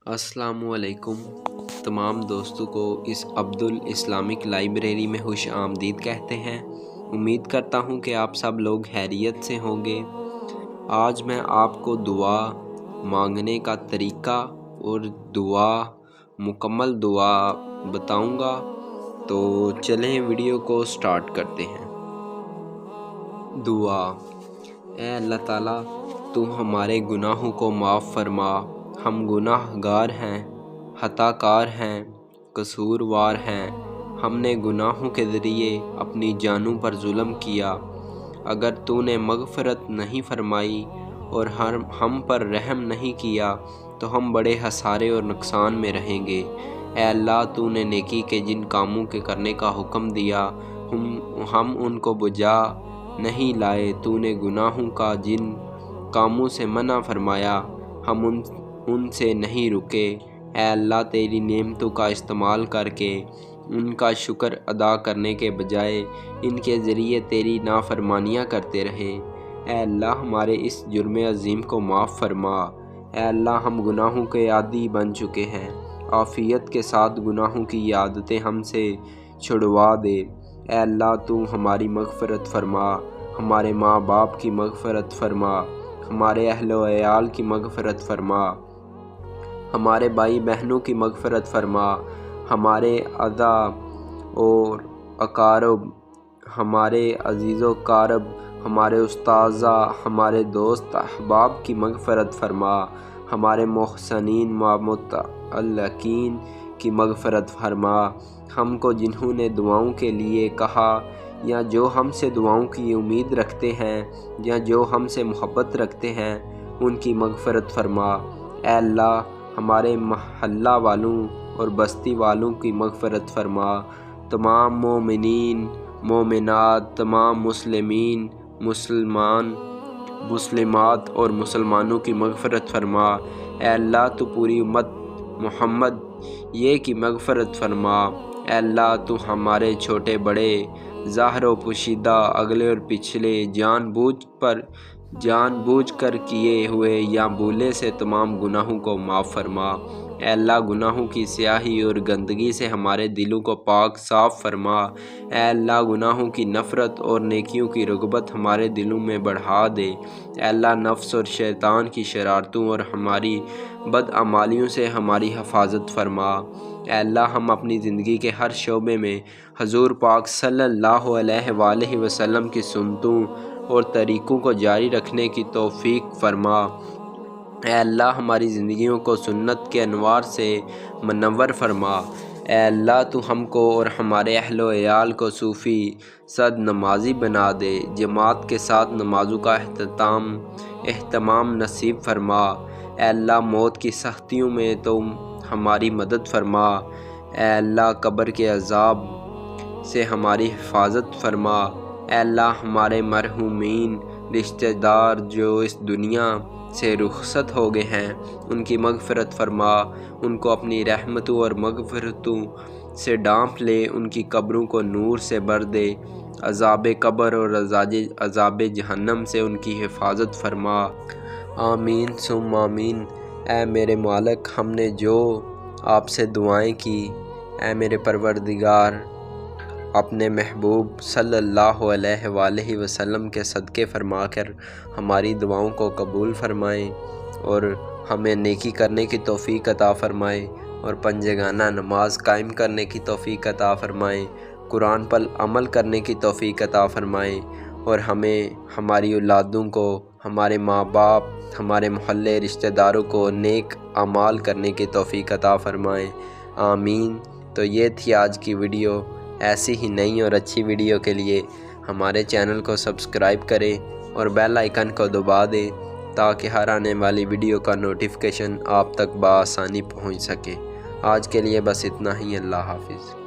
अस्सलामुअलैकुम तमाम दोस्तों को इस अब्दुल इस्लामिक लाइब्रेरी में खुश आमदीद कहते हैं। उम्मीद करता हूँ कि आप सब लोग खैरियत से होंगे। आज मैं आपको दुआ मांगने का तरीका और मुकम्मल दुआ बताऊँगा, तो चलें वीडियो को स्टार्ट करते हैं। दुआ। ऐ अल्लाह ताला, तू हमारे गुनाहों को माफ़ फरमा। हम गुनाहगार हैं, खताकार हैं, कसूरवार हैं। हमने गुनाहों के ज़रिए अपनी जानों पर जुल्म किया। अगर तूने मग़फ़िरत नहीं फरमाई और हम पर रहम नहीं किया तो हम बड़े हसारे और नुकसान में रहेंगे। ऐ अल्लाह, तूने नेकी के जिन कामों के करने का हुक्म दिया हम उनको बुझा नहीं लाए। तूने गुनाहों का जिन कामों से मना फरमाया हम उनसे नहीं रुके। ऐ अल्लाह, तेरी नेमतों का इस्तेमाल करके उनका शुक्र अदा करने के बजाय इनके ज़रिए तेरी नाफरमानियाँ करते रहे। ऐ अल्लाह, हमारे इस जुर्म अज़ीम को माफ़ फरमा। ऐ अल्लाह, हम गुनाहों के आदी बन चुके हैं। आफ़ियत के साथ गुनाहों की आदतें हमसे छुड़वा दे। ऐ अल्लाह, तू हमारी मग़फ़िरत फरमा, हमारे माँ बाप की मग़फ़िरत फरमा, हमारे अहलो अयाल की मग़फ़िरत फरमा, हमारे भाई बहनों की मग़फ़िरत फरमा, हमारे अज़ा और अकारब, हमारे अज़ीज़ो कारब, हमारे उस्ताज़ा, हमारे दोस्त अहबाब की मग़फ़िरत फरमा, हमारे मोहसनीन व मुतअल्लिक़ीन की मग़फ़िरत फरमा। हमको जिन्होंने दुआओं के लिए कहा या जो हमसे दुआओं की उम्मीद रखते हैं या जो हमसे मोहब्बत रखते हैं उनकी मग़फ़िरत फरमा। ऐ अल्लाह, हमारे महल्ला वालों और बस्ती वालों की मग़फ़िरत फरमा। तमाम मोमिनीन मोमिनात, तमाम मुस्लिमीन मुसलमात और मुसलमानों की मग़फ़िरत फरमा। ऐ अल्लाह, तो पूरी उम्मत मोहम्मद ये की मग़फ़िरत फरमा। ऐ अल्लाह, तो हमारे छोटे बड़े, ज़ाहिर व पोशीदा, अगले और पिछले, जानबूझ कर किए हुए या भूले से तमाम गुनाहों को माफ़ फरमा। ऐ अल्लाह, गुनाहों की स्याही और गंदगी से हमारे दिलों को पाक साफ़ फरमा। ऐ अल्लाह, गुनाहों की नफ़रत और नेकियों की रग़बत हमारे दिलों में बढ़ा दे। ऐ अल्लाह, नफ्स और शैतान की शरारतों और हमारी बदअमालियों से हमारी हिफाजत फरमा। ऐ अल्लाह, हम अपनी ज़िंदगी के हर शोबे में हज़ूर पाक सल्लल्लाहु अलैहि वसल्लम की सुन्नतों और तरीक़ों को जारी रखने की तौफ़ीक फरमा। ऐ अल्लाह, हमारी ज़िंदगियों को सुन्नत के अनवार से मुनव्वर फरमा। ऐ अल्लाह, तू हमको और हमारे अहलो अयाल को सूफ़ी सद नमाज़ी बना दे। जमात के साथ नमाज़ों का एहतमाम नसीब फरमा। ऐ अल्लाह, मौत की सख्तियों में तुम हमारी मदद फरमा। ऐ अल्लाह, कब्र के अज़ाब से हमारी हिफाजत फरमा। ऐ अल्लाह, हमारे मरहूमीन रिश्तेदार जो इस दुनिया से रुखसत हो गए हैं उनकी मग़फ़िरत फरमा। उनको अपनी रहमतों और मग़फ़िरतों से ढाँप ले। उनकी कब्रों को नूर से भर दे। अज़ाब कब्र और अज़ाब जहन्नम से उनकी हिफाजत फरमा। आमीन सुम्मा आमीन। ऐ मेरे मालिक, हमने जो आपसे दुआएं की, ऐ मेरे परवरदिगार, अपने महबूब सल्लल्लाहु अलैहि वसल्लम के सदक़े फरमाकर हमारी दुआओं को कबूल फरमाएँ और हमें नेकी करने की तौफ़ीक अता फ़रमाएँ और पंजगाना नमाज कायम करने की तौफ़ीक अता फ़रमाएँ, कुरान पर अमल करने की तौफ़ीक अता फ़रमाएँ और हमें, हमारी औलादों को, हमारे माँ बाप, हमारे मोहल्ले रिश्तेदारों को नेक अमाल करने की तौफ़ीक अता फ़रमाएँ। आमीन। तो ये थी आज की वीडियो। ऐसी ही नई और अच्छी वीडियो के लिए हमारे चैनल को सब्सक्राइब करें और बेल आइकन को दबा दें ताकि हर आने वाली वीडियो का नोटिफिकेशन आप तक बआसानी पहुंच सके। आज के लिए बस इतना ही। अल्लाह हाफ़िज़।